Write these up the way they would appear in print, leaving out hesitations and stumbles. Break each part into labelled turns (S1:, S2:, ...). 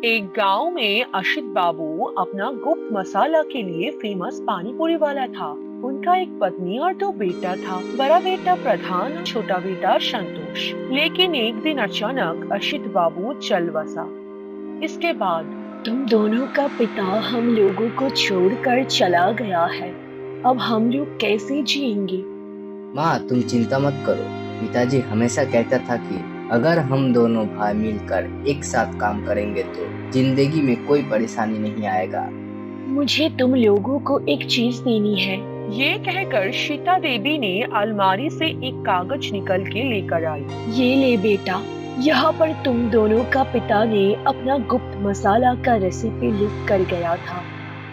S1: एक गांव में अशित बाबू अपना गुप्त मसाला के लिए फेमस पानी पूरी वाला था। उनका एक पत्नी और दो बेटा था। बड़ा बेटा प्रधान और छोटा बेटा संतोष। लेकिन एक दिन अचानक अशित बाबू चल बसा। इसके बाद
S2: तुम दोनों का पिता हम लोगों को छोड़कर चला गया है। अब हम लोग कैसे जिएंगे?
S3: माँ, तुम चिंता मत करो। पिताजी हमेशा कहता था कि अगर हम दोनों भाई मिलकर एक साथ काम करेंगे तो जिंदगी में कोई परेशानी नहीं आएगा।
S2: मुझे तुम लोगों को एक चीज देनी है।
S1: ये कहकर सीता देवी ने अलमारी से एक कागज निकल के लेकर आई।
S2: ये ले बेटा, यहाँ पर तुम दोनों का पिता ने अपना गुप्त मसाला का रेसिपी लिख कर गया था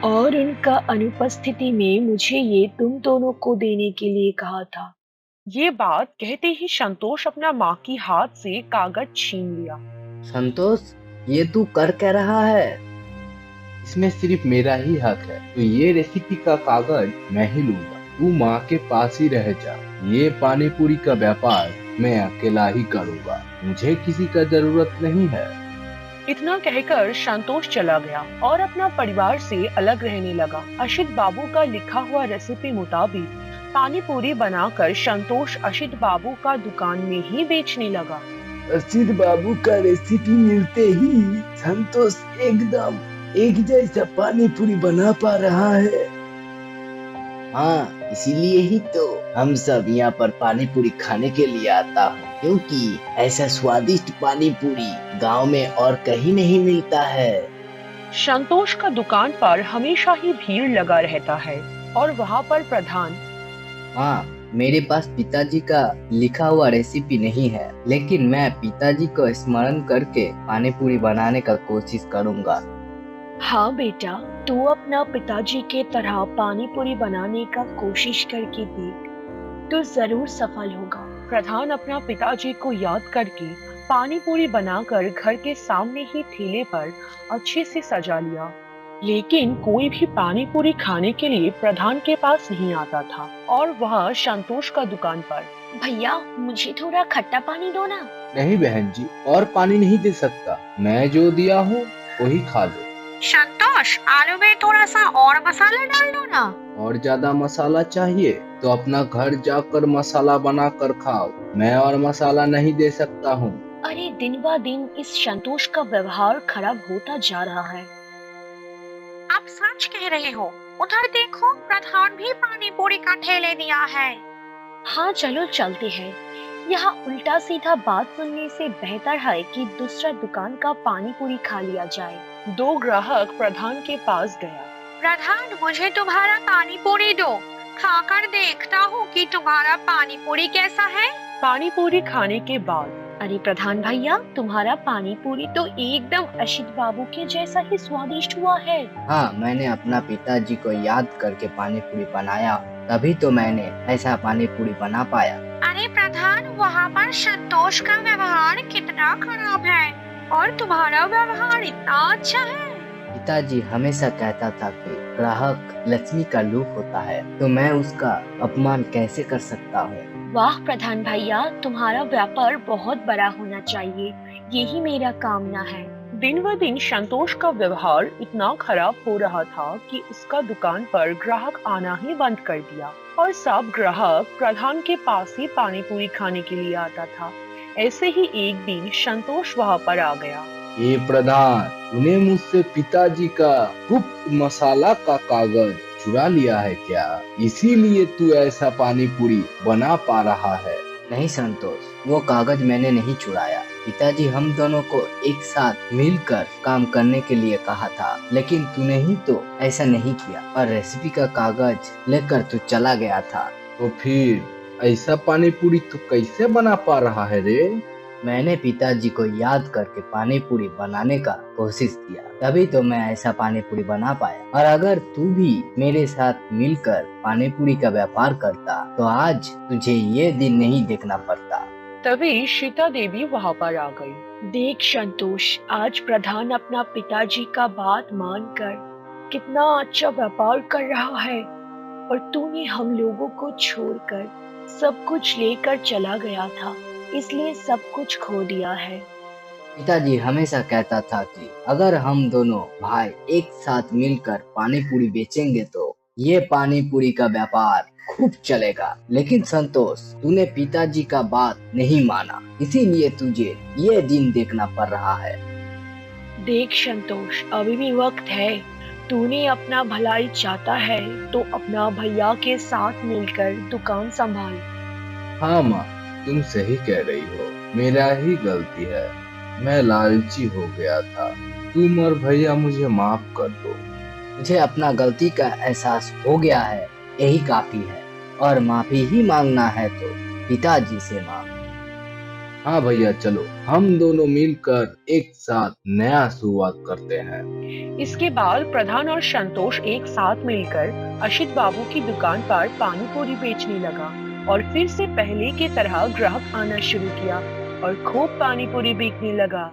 S2: और उनका अनुपस्थिति में मुझे ये तुम दोनों को देने के लिए कहा था।
S1: ये बात कहते ही संतोष अपना माँ की हाथ से कागज छीन लिया।
S3: संतोष, ये तू कर क्या रहा है?
S4: इसमें सिर्फ मेरा ही हक है, तो ये रेसिपी का कागज मैं ही लूंगा। तू माँ के पास ही रह जा। ये पानी पूरी का व्यापार मैं अकेला ही करूंगा, मुझे किसी का जरूरत नहीं है।
S1: इतना कहकर संतोष चला गया और अपना परिवार से अलग रहने लगा। अशित बाबू का लिखा हुआ रेसिपी मुताबिक पानी पूरी बनाकर संतोष अशित बाबू का दुकान में ही बेचने लगा।
S5: असित बाबू का रेसिपी मिलते ही संतोष एकदम एक जैसा पानी पूरी बना पा रहा है।
S3: हाँ, इसीलिए ही तो हम सब यहाँ पर पानी पूरी खाने के लिए आता हूँ, क्योंकि ऐसा स्वादिष्ट पानी पूरी गांव में और कहीं नहीं मिलता है।
S1: संतोष का दुकान पर हमेशा ही भीड़ लगा रहता है और वहाँ पर प्रधान।
S3: हाँ, मेरे पास पिताजी का लिखा हुआ रेसिपी नहीं है, लेकिन मैं पिताजी को स्मरण करके पानी पूरी बनाने का कोशिश करूँगा।
S2: हाँ बेटा, तू अपना पिताजी के तरह पानी पूरी बनाने का कोशिश करके देख, तो जरूर सफल होगा।
S1: प्रधान अपना पिताजी को याद करके पानी पूरी बनाकर घर के सामने ही ठेले पर अच्छे से सजा लिया। लेकिन कोई भी पानी पूरी खाने के लिए प्रधान के पास नहीं आता था और वह संतोष का दुकान पर।
S2: भैया, मुझे थोड़ा खट्टा पानी दो ना।
S4: नहीं बहन जी, और पानी नहीं दे सकता। मैं जो दिया हूँ वही खा लो।
S6: संतोष, आलू में थोड़ा सा और मसाला डाल दो ना।
S4: और ज्यादा मसाला चाहिए तो अपना घर जाकर मसाला बना कर खाओ। मैं और मसाला नहीं दे सकता हूँ।
S2: अरे, दिन ब दिन इस संतोष का व्यवहार खराब होता जा रहा है।
S6: आप सच कह रहे हो। उधर देखो, प्रधान भी पानी पूरी का ठेले दिया है।
S2: हाँ, चलो चलते हैं। यहाँ उल्टा सीधा बात सुनने से बेहतर है कि दूसरा दुकान का पानी पूरी खा लिया जाए।
S1: दो ग्राहक प्रधान के पास गया।
S6: प्रधान, मुझे तुम्हारा पानी पूरी दो। खाकर देखता हूँ कि तुम्हारा पानी पूरी कैसा है।
S1: पानी पूरी खाने के बाद
S2: अरे प्रधान भैया, तुम्हारा पानी पूरी तो एकदम अशित बाबू के जैसा ही स्वादिष्ट हुआ है।
S3: हाँ, मैंने अपना पिताजी को याद करके पानी पूरी बनाया, तभी तो मैंने ऐसा पानी पूरी बना पाया।
S6: अरे प्रधान, वहाँ पर संतोष का व्यवहार कितना खराब है और तुम्हारा व्यवहार इतना अच्छा है।
S3: पिताजी हमेशा कहता था कि ग्राहक लक्ष्मी का रूप होता है, तो मैं उसका अपमान कैसे कर सकता हूँ।
S2: वाह प्रधान भैया, तुम्हारा व्यापार बहुत बड़ा होना चाहिए, यही मेरा कामना है।
S1: दिन ब दिन संतोष का व्यवहार इतना खराब हो रहा था कि उसका दुकान पर ग्राहक आना ही बंद कर दिया और सब ग्राहक प्रधान के पास ही पानी पूरी खाने के लिए आता था। ऐसे ही एक दिन संतोष वहाँ पर आ गया।
S4: ये प्रधान, तूने मुझसे पिताजी का गुप्त मसाला का कागज चुरा लिया है क्या? इसीलिए तू ऐसा पानी पूरी बना पा रहा है।
S3: नहीं संतोष, वो कागज मैंने नहीं चुराया। पिताजी हम दोनों को एक साथ मिलकर काम करने के लिए कहा था, लेकिन तूने ही तो ऐसा नहीं किया और रेसिपी का कागज लेकर तू चला गया था।
S4: तो फिर ऐसा पानी पूरी तू कैसे बना पा रहा है रे?
S3: मैंने पिताजी को याद करके पानी पूरी बनाने का कोशिश किया, तभी तो मैं ऐसा पानी पूरी बना पाया। और अगर तू भी मेरे साथ मिलकर पानी पूरी का व्यापार करता तो आज तुझे ये दिन नहीं देखना पड़ता।
S1: तभी सीता देवी वहाँ पर आ गई।
S2: देख संतोष, आज प्रधान अपना पिताजी का बात मानकर कितना अच्छा व्यापार कर रहा है और तूने हम लोगों को छोड़कर सब कुछ लेकर चला गया था, इसलिए सब कुछ खो दिया है।
S3: पिताजी हमेशा कहता था कि अगर हम दोनों भाई एक साथ मिलकर पानी पूरी बेचेंगे तो ये पानी पूरी का व्यापार खूब चलेगा। लेकिन संतोष, तूने पिताजी का बात नहीं माना, इसीलिए तुझे ये दिन देखना पड़ रहा है।
S2: देख संतोष, अभी भी वक्त है। तूने अपना भलाई चाहता है तो अपना भैया के साथ मिलकर दुकान संभाल।
S4: हाँ माँ, तुम सही कह रही हो, मेरा ही गलती है, मैं लालची हो गया था। तुम और भैया मुझे माफ कर दो।
S3: मुझे अपना गलती का एहसास हो गया है, यही काफी है। और माफी ही मांगना है तो पिताजी से मांग।
S4: हाँ भैया, चलो हम दोनों मिलकर एक साथ नया शुरुआत करते हैं।
S1: इसके बाद प्रधान और संतोष एक साथ मिलकर अशित बाबू की दुकान पर पानी पूरी बेचने लगा और फिर से पहले की तरह ग्राहक आना शुरू किया और खूब पानी पूरी बिकने लगा।